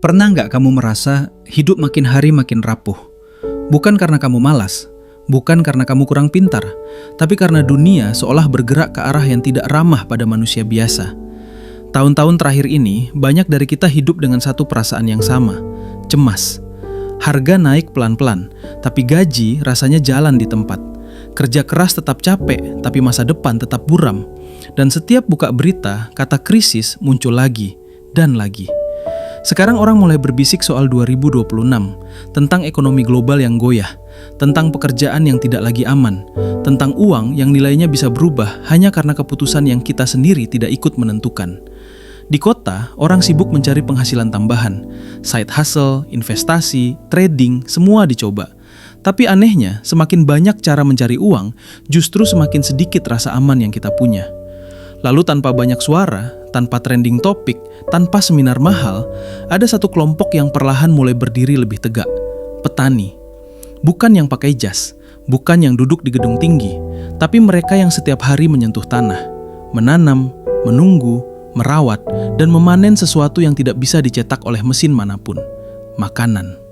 Pernah nggak kamu merasa hidup makin hari makin rapuh? Bukan karena kamu malas, bukan karena kamu kurang pintar, tapi karena dunia seolah bergerak ke arah yang tidak ramah pada manusia biasa. Tahun-tahun terakhir ini, banyak dari kita hidup dengan satu perasaan yang sama, cemas. Harga naik pelan-pelan, tapi gaji rasanya jalan di tempat. Kerja keras tetap capek, tapi masa depan tetap buram. Dan setiap buka berita, kata krisis muncul lagi dan lagi. Sekarang orang mulai berbisik soal 2026, tentang ekonomi global yang goyah, tentang pekerjaan yang tidak lagi aman, tentang uang yang nilainya bisa berubah hanya karena keputusan yang kita sendiri tidak ikut menentukan. Di kota, orang sibuk mencari penghasilan tambahan, side hustle, investasi, trading, semua dicoba. Tapi anehnya, semakin banyak cara mencari uang, justru semakin sedikit rasa aman yang kita punya. Lalu tanpa banyak suara, tanpa trending topik, tanpa seminar mahal, ada satu kelompok yang perlahan mulai berdiri lebih tegak. Petani. Bukan yang pakai jas, bukan yang duduk di gedung tinggi, tapi mereka yang setiap hari menyentuh tanah, menanam, menunggu, merawat, dan memanen sesuatu yang tidak bisa dicetak oleh mesin manapun. Makanan.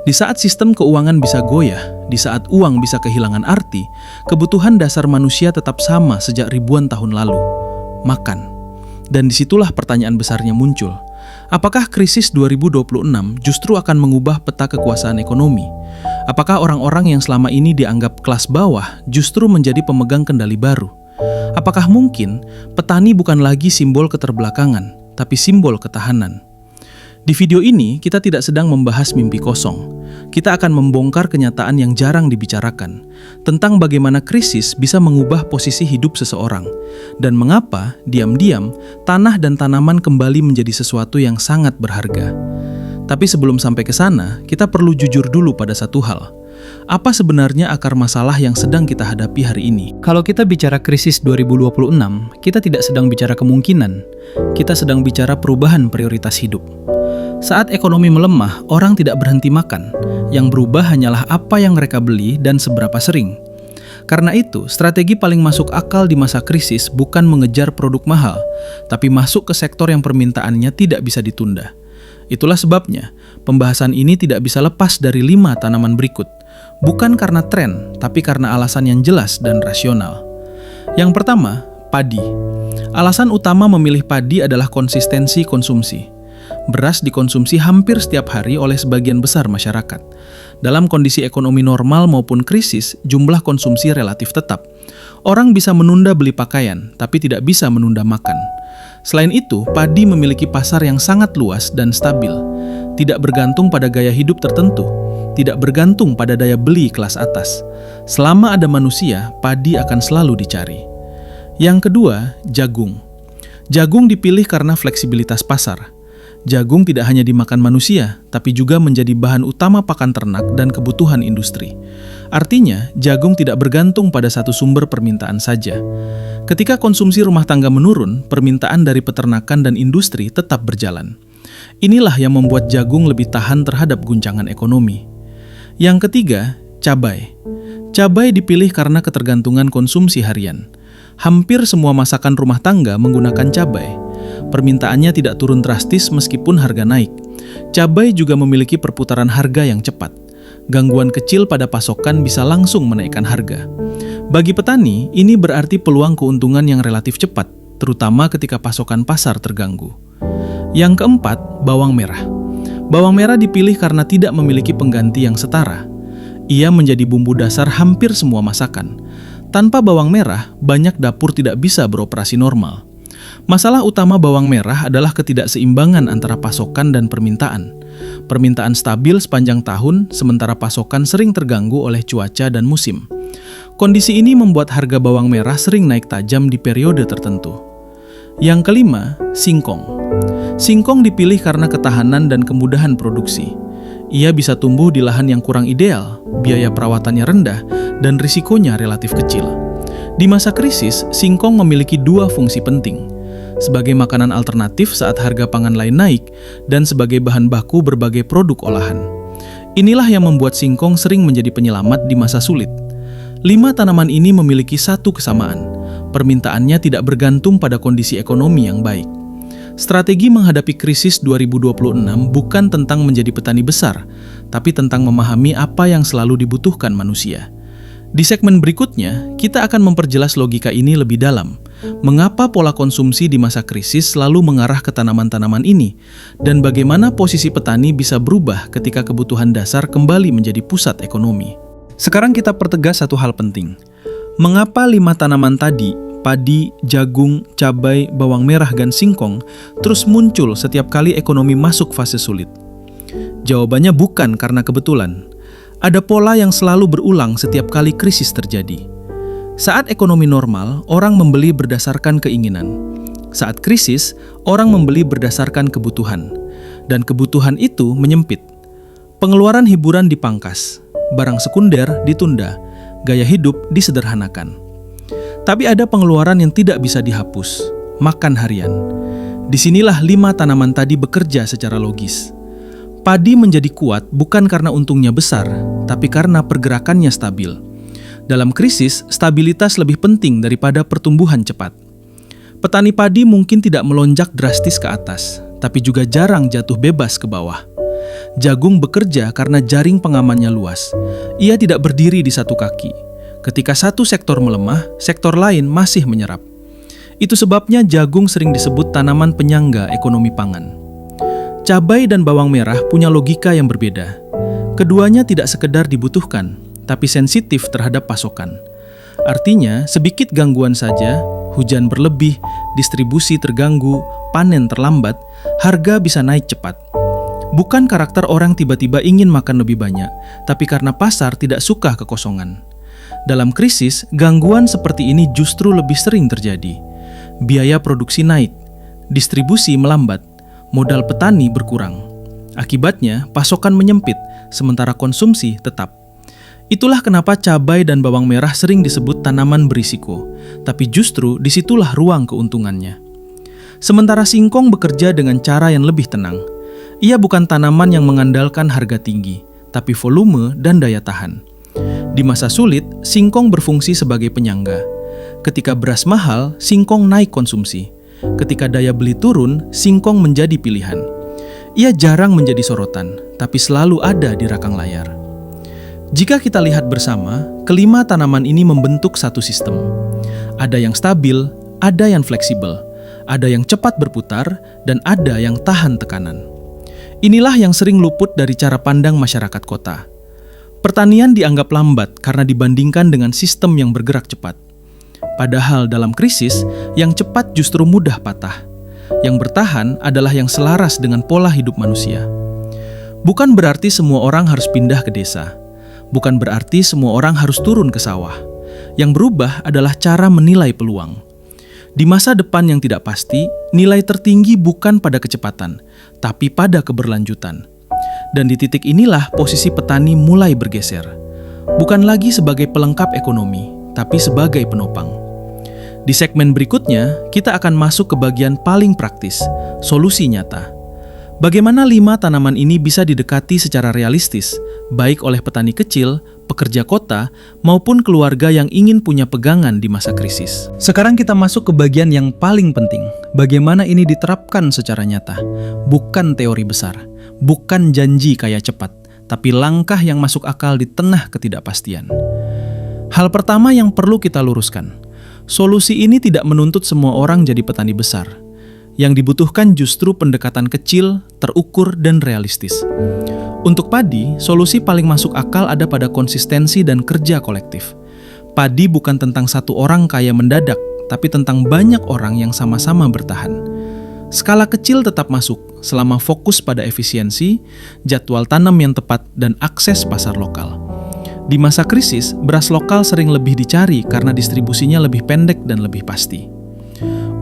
Di saat sistem keuangan bisa goyah, di saat uang bisa kehilangan arti, kebutuhan dasar manusia tetap sama sejak ribuan tahun lalu. Makan. Dan disitulah pertanyaan besarnya muncul. Apakah krisis 2026 justru akan mengubah peta kekuasaan ekonomi? Apakah orang-orang yang selama ini dianggap kelas bawah justru menjadi pemegang kendali baru? Apakah mungkin petani bukan lagi simbol keterbelakangan, tapi simbol ketahanan? Di video ini, kita tidak sedang membahas mimpi kosong. Kita akan membongkar kenyataan yang jarang dibicarakan, tentang bagaimana krisis bisa mengubah posisi hidup seseorang, dan mengapa, diam-diam, tanah dan tanaman kembali menjadi sesuatu yang sangat berharga. Tapi sebelum sampai ke sana, kita perlu jujur dulu pada satu hal. Apa sebenarnya akar masalah yang sedang kita hadapi hari ini? Kalau kita bicara krisis 2026, kita tidak sedang bicara kemungkinan. Kita sedang bicara perubahan prioritas hidup. Saat ekonomi melemah, orang tidak berhenti makan. Yang berubah hanyalah apa yang mereka beli dan seberapa sering. Karena itu, strategi paling masuk akal di masa krisis bukan mengejar produk mahal, tapi masuk ke sektor yang permintaannya tidak bisa ditunda. Itulah sebabnya, pembahasan ini tidak bisa lepas dari 5 tanaman berikut. Bukan karena tren, tapi karena alasan yang jelas dan rasional. Yang pertama, padi. Alasan utama memilih padi adalah konsistensi konsumsi. Beras dikonsumsi hampir setiap hari oleh sebagian besar masyarakat. Dalam kondisi ekonomi normal maupun krisis, jumlah konsumsi relatif tetap. Orang bisa menunda beli pakaian, tapi tidak bisa menunda makan. Selain itu, padi memiliki pasar yang sangat luas dan stabil. Tidak bergantung pada gaya hidup tertentu. Tidak bergantung pada daya beli kelas atas. Selama ada manusia, padi akan selalu dicari. Yang kedua, jagung. Jagung dipilih karena fleksibilitas pasar. Jagung tidak hanya dimakan manusia, tapi juga menjadi bahan utama pakan ternak dan kebutuhan industri. Artinya, jagung tidak bergantung pada satu sumber permintaan saja. Ketika konsumsi rumah tangga menurun, permintaan dari peternakan dan industri tetap berjalan. Inilah yang membuat jagung lebih tahan terhadap guncangan ekonomi. Yang ketiga, cabai. Cabai dipilih karena ketergantungan konsumsi harian. Hampir semua masakan rumah tangga menggunakan cabai. Permintaannya tidak turun drastis meskipun harga naik. Cabai juga memiliki perputaran harga yang cepat. Gangguan kecil pada pasokan bisa langsung menaikkan harga. Bagi petani, ini berarti peluang keuntungan yang relatif cepat, terutama ketika pasokan pasar terganggu. Yang keempat, bawang merah. Bawang merah dipilih karena tidak memiliki pengganti yang setara. Ia menjadi bumbu dasar hampir semua masakan. Tanpa bawang merah, banyak dapur tidak bisa beroperasi normal. Masalah utama bawang merah adalah ketidakseimbangan antara pasokan dan permintaan. Permintaan stabil sepanjang tahun, sementara pasokan sering terganggu oleh cuaca dan musim. Kondisi ini membuat harga bawang merah sering naik tajam di periode tertentu. Yang kelima, singkong. Singkong dipilih karena ketahanan dan kemudahan produksi. Ia bisa tumbuh di lahan yang kurang ideal, biaya perawatannya rendah, dan risikonya relatif kecil. Di masa krisis, singkong memiliki 2 fungsi penting. Sebagai makanan alternatif saat harga pangan lain naik, dan sebagai bahan baku berbagai produk olahan. Inilah yang membuat singkong sering menjadi penyelamat di masa sulit. 5 tanaman ini memiliki satu kesamaan. Permintaannya tidak bergantung pada kondisi ekonomi yang baik. Strategi menghadapi krisis 2026 bukan tentang menjadi petani besar, tapi tentang memahami apa yang selalu dibutuhkan manusia. Di segmen berikutnya, kita akan memperjelas logika ini lebih dalam. Mengapa pola konsumsi di masa krisis selalu mengarah ke tanaman-tanaman ini, dan bagaimana posisi petani bisa berubah ketika kebutuhan dasar kembali menjadi pusat ekonomi. Sekarang kita pertegas satu hal penting. Mengapa 5 tanaman tadi, padi, jagung, cabai, bawang merah, dan singkong, terus muncul setiap kali ekonomi masuk fase sulit? Jawabannya bukan karena kebetulan. Ada pola yang selalu berulang setiap kali krisis terjadi. Saat ekonomi normal, orang membeli berdasarkan keinginan. Saat krisis, orang membeli berdasarkan kebutuhan. Dan kebutuhan itu menyempit. Pengeluaran hiburan dipangkas, barang sekunder ditunda, gaya hidup disederhanakan. Tapi ada pengeluaran yang tidak bisa dihapus, makan harian. Disinilah 5 tanaman tadi bekerja secara logis. Padi menjadi kuat bukan karena untungnya besar, tapi karena pergerakannya stabil. Dalam krisis, stabilitas lebih penting daripada pertumbuhan cepat. Petani padi mungkin tidak melonjak drastis ke atas, tapi juga jarang jatuh bebas ke bawah. Jagung bekerja karena jaring pengamannya luas. Ia tidak berdiri di satu kaki. Ketika satu sektor melemah, sektor lain masih menyerap. Itu sebabnya jagung sering disebut tanaman penyangga ekonomi pangan. Cabai dan bawang merah punya logika yang berbeda. Keduanya tidak sekedar dibutuhkan, tapi sensitif terhadap pasokan. Artinya, sedikit gangguan saja, hujan berlebih, distribusi terganggu, panen terlambat, harga bisa naik cepat. Bukan karakter orang tiba-tiba ingin makan lebih banyak, tapi karena pasar tidak suka kekosongan. Dalam krisis, gangguan seperti ini justru lebih sering terjadi. Biaya produksi naik, distribusi melambat, modal petani berkurang. Akibatnya, pasokan menyempit, sementara konsumsi tetap. Itulah kenapa cabai dan bawang merah sering disebut tanaman berisiko, tapi justru disitulah ruang keuntungannya. Sementara singkong bekerja dengan cara yang lebih tenang. Ia bukan tanaman yang mengandalkan harga tinggi, tapi volume dan daya tahan. Di masa sulit, singkong berfungsi sebagai penyangga. Ketika beras mahal, singkong naik konsumsi. Ketika daya beli turun, singkong menjadi pilihan. Ia jarang menjadi sorotan, tapi selalu ada di rakang layar. Jika kita lihat bersama, kelima tanaman ini membentuk satu sistem. Ada yang stabil, ada yang fleksibel, ada yang cepat berputar, dan ada yang tahan tekanan. Inilah yang sering luput dari cara pandang masyarakat kota. Pertanian dianggap lambat karena dibandingkan dengan sistem yang bergerak cepat. Padahal dalam krisis, yang cepat justru mudah patah. Yang bertahan adalah yang selaras dengan pola hidup manusia. Bukan berarti semua orang harus pindah ke desa. Bukan berarti semua orang harus turun ke sawah. Yang berubah adalah cara menilai peluang. Di masa depan yang tidak pasti, nilai tertinggi bukan pada kecepatan, tapi pada keberlanjutan. Dan di titik inilah posisi petani mulai bergeser. Bukan lagi sebagai pelengkap ekonomi, tapi sebagai penopang. Di segmen berikutnya, kita akan masuk ke bagian paling praktis, solusi nyata. Bagaimana 5 tanaman ini bisa didekati secara realistis, baik oleh petani kecil, pekerja kota, maupun keluarga yang ingin punya pegangan di masa krisis. Sekarang kita masuk ke bagian yang paling penting, bagaimana ini diterapkan secara nyata. Bukan teori besar, bukan janji kaya cepat, tapi langkah yang masuk akal di tengah ketidakpastian. Hal pertama yang perlu kita luruskan, solusi ini tidak menuntut semua orang jadi petani besar. Yang dibutuhkan justru pendekatan kecil, terukur, dan realistis. Untuk padi, solusi paling masuk akal ada pada konsistensi dan kerja kolektif. Padi bukan tentang satu orang kaya mendadak, tapi tentang banyak orang yang sama-sama bertahan. Skala kecil tetap masuk, selama fokus pada efisiensi, jadwal tanam yang tepat, dan akses pasar lokal. Di masa krisis, beras lokal sering lebih dicari karena distribusinya lebih pendek dan lebih pasti.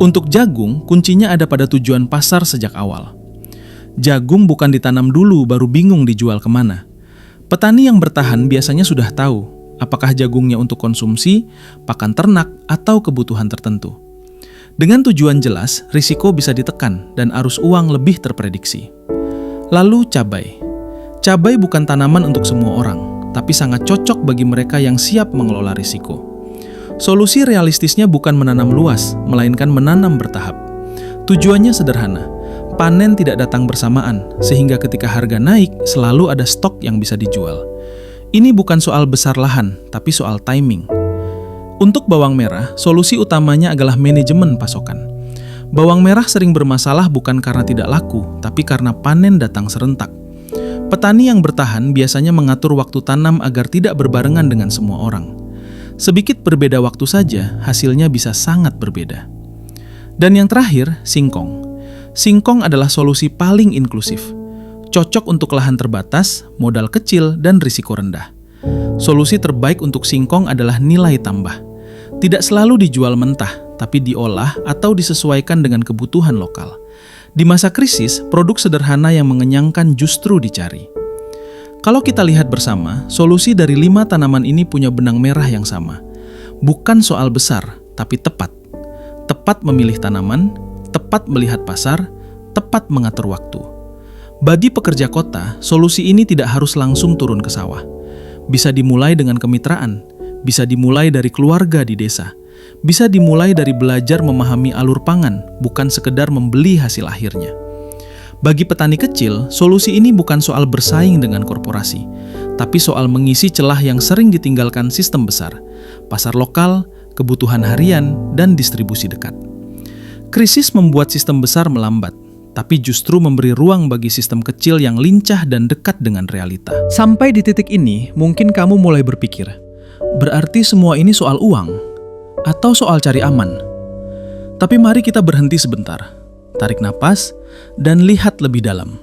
Untuk jagung, kuncinya ada pada tujuan pasar sejak awal. Jagung bukan ditanam dulu baru bingung dijual kemana. Petani yang bertahan biasanya sudah tahu apakah jagungnya untuk konsumsi, pakan ternak, atau kebutuhan tertentu. Dengan tujuan jelas, risiko bisa ditekan dan arus uang lebih terprediksi. Lalu cabai. Cabai bukan tanaman untuk semua orang, tapi sangat cocok bagi mereka yang siap mengelola risiko. Solusi realistisnya bukan menanam luas, melainkan menanam bertahap. Tujuannya sederhana, panen tidak datang bersamaan, sehingga ketika harga naik, selalu ada stok yang bisa dijual. Ini bukan soal besar lahan, tapi soal timing. Untuk bawang merah, solusi utamanya adalah manajemen pasokan. Bawang merah sering bermasalah bukan karena tidak laku, tapi karena panen datang serentak. Petani yang bertahan biasanya mengatur waktu tanam agar tidak berbarengan dengan semua orang. Sedikit berbeda waktu saja, hasilnya bisa sangat berbeda. Dan yang terakhir, singkong. Singkong adalah solusi paling inklusif. Cocok untuk lahan terbatas, modal kecil, dan risiko rendah. Solusi terbaik untuk singkong adalah nilai tambah. Tidak selalu dijual mentah, tapi diolah atau disesuaikan dengan kebutuhan lokal. Di masa krisis, produk sederhana yang mengenyangkan justru dicari. Kalau kita lihat bersama, solusi dari 5 tanaman ini punya benang merah yang sama. Bukan soal besar, tapi tepat. Tepat memilih tanaman, tepat melihat pasar, tepat mengatur waktu. Bagi pekerja kota, solusi ini tidak harus langsung turun ke sawah. Bisa dimulai dengan kemitraan, bisa dimulai dari keluarga di desa, bisa dimulai dari belajar memahami alur pangan, bukan sekedar membeli hasil akhirnya. Bagi petani kecil, solusi ini bukan soal bersaing dengan korporasi, tapi soal mengisi celah yang sering ditinggalkan sistem besar, pasar lokal, kebutuhan harian, dan distribusi dekat. Krisis membuat sistem besar melambat, tapi justru memberi ruang bagi sistem kecil yang lincah dan dekat dengan realita. Sampai di titik ini, mungkin kamu mulai berpikir, berarti semua ini soal uang? Atau soal cari aman? Tapi mari kita berhenti sebentar, tarik napas, dan lihat lebih dalam.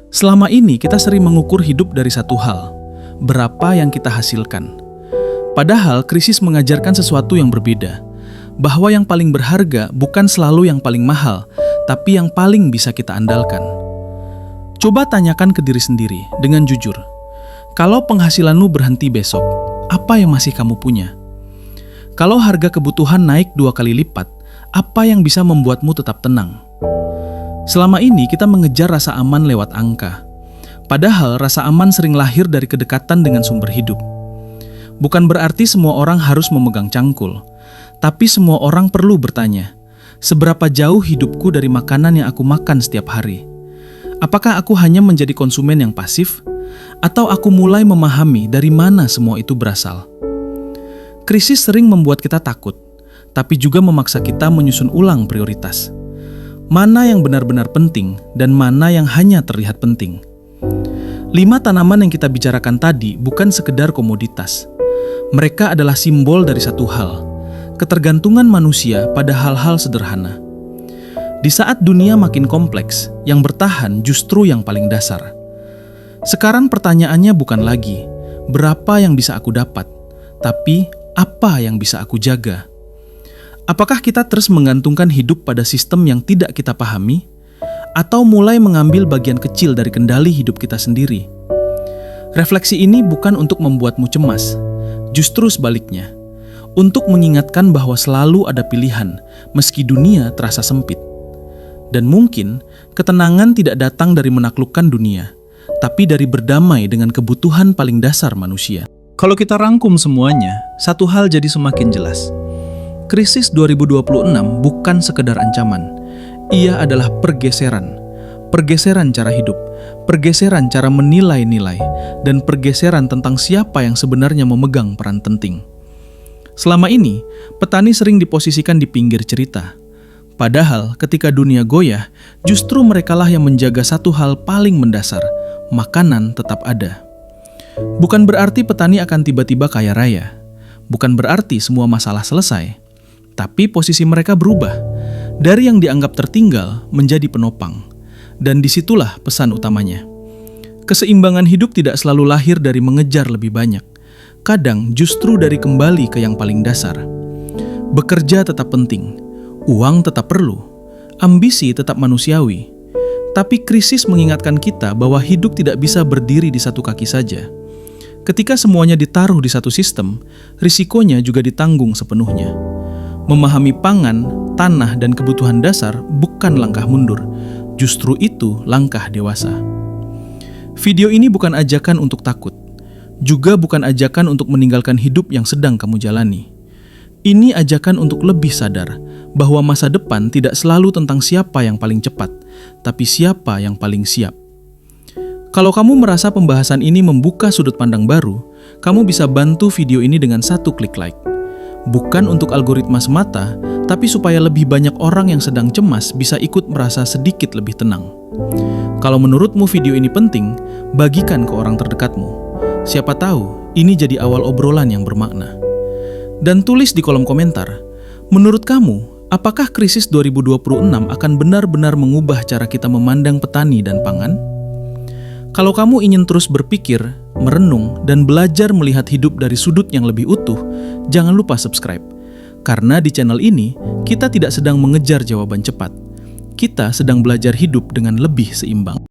Selama ini kita sering mengukur hidup dari satu hal, berapa yang kita hasilkan. Padahal krisis mengajarkan sesuatu yang berbeda, bahwa yang paling berharga bukan selalu yang paling mahal, tapi yang paling bisa kita andalkan. Coba tanyakan ke diri sendiri dengan jujur. Kalau penghasilanmu berhenti besok, apa yang masih kamu punya? Kalau harga kebutuhan naik 2 kali lipat, apa yang bisa membuatmu tetap tenang? Selama ini kita mengejar rasa aman lewat angka. Padahal rasa aman sering lahir dari kedekatan dengan sumber hidup. Bukan berarti semua orang harus memegang cangkul, tapi semua orang perlu bertanya, seberapa jauh hidupku dari makanan yang aku makan setiap hari? Apakah aku hanya menjadi konsumen yang pasif? Atau aku mulai memahami dari mana semua itu berasal? Krisis sering membuat kita takut, tapi juga memaksa kita menyusun ulang prioritas. Mana yang benar-benar penting dan mana yang hanya terlihat penting. 5 tanaman yang kita bicarakan tadi bukan sekedar komoditas. Mereka adalah simbol dari satu hal, ketergantungan manusia pada hal-hal sederhana. Di saat dunia makin kompleks, yang bertahan justru yang paling dasar. Sekarang pertanyaannya bukan lagi, berapa yang bisa aku dapat, tapi apa yang bisa aku jaga? Apakah kita terus menggantungkan hidup pada sistem yang tidak kita pahami? Atau mulai mengambil bagian kecil dari kendali hidup kita sendiri? Refleksi ini bukan untuk membuatmu cemas, justru sebaliknya, untuk mengingatkan bahwa selalu ada pilihan, meski dunia terasa sempit. Dan mungkin, ketenangan tidak datang dari menaklukkan dunia, tapi dari berdamai dengan kebutuhan paling dasar manusia. Kalau kita rangkum semuanya, satu hal jadi semakin jelas. Krisis 2026 bukan sekedar ancaman. Ia adalah pergeseran. Pergeseran cara hidup, pergeseran cara menilai-nilai, dan pergeseran tentang siapa yang sebenarnya memegang peran penting. Selama ini, petani sering diposisikan di pinggir cerita. Padahal ketika dunia goyah, justru merekalah yang menjaga satu hal paling mendasar, makanan tetap ada. Bukan berarti petani akan tiba-tiba kaya raya. Bukan berarti semua masalah selesai. Tapi posisi mereka berubah, dari yang dianggap tertinggal menjadi penopang. Dan disitulah pesan utamanya. Keseimbangan hidup tidak selalu lahir dari mengejar lebih banyak. Kadang justru dari kembali ke yang paling dasar. Bekerja tetap penting, uang tetap perlu, ambisi tetap manusiawi. Tapi krisis mengingatkan kita bahwa hidup tidak bisa berdiri di satu kaki saja. Ketika semuanya ditaruh di satu sistem, risikonya juga ditanggung sepenuhnya. Memahami pangan, tanah, dan kebutuhan dasar bukan langkah mundur, justru itu langkah dewasa. Video ini bukan ajakan untuk takut, juga bukan ajakan untuk meninggalkan hidup yang sedang kamu jalani. Ini ajakan untuk lebih sadar bahwa masa depan tidak selalu tentang siapa yang paling cepat, tapi siapa yang paling siap. Kalau kamu merasa pembahasan ini membuka sudut pandang baru, kamu bisa bantu video ini dengan satu klik like. Bukan untuk algoritma semata, tapi supaya lebih banyak orang yang sedang cemas bisa ikut merasa sedikit lebih tenang. Kalau menurutmu video ini penting, bagikan ke orang terdekatmu. Siapa tahu, ini jadi awal obrolan yang bermakna. Dan tulis di kolom komentar, menurut kamu, apakah krisis 2026 akan benar-benar mengubah cara kita memandang petani dan pangan? Kalau kamu ingin terus berpikir, merenung, dan belajar melihat hidup dari sudut yang lebih utuh, jangan lupa subscribe. Karena di channel ini, kita tidak sedang mengejar jawaban cepat. Kita sedang belajar hidup dengan lebih seimbang.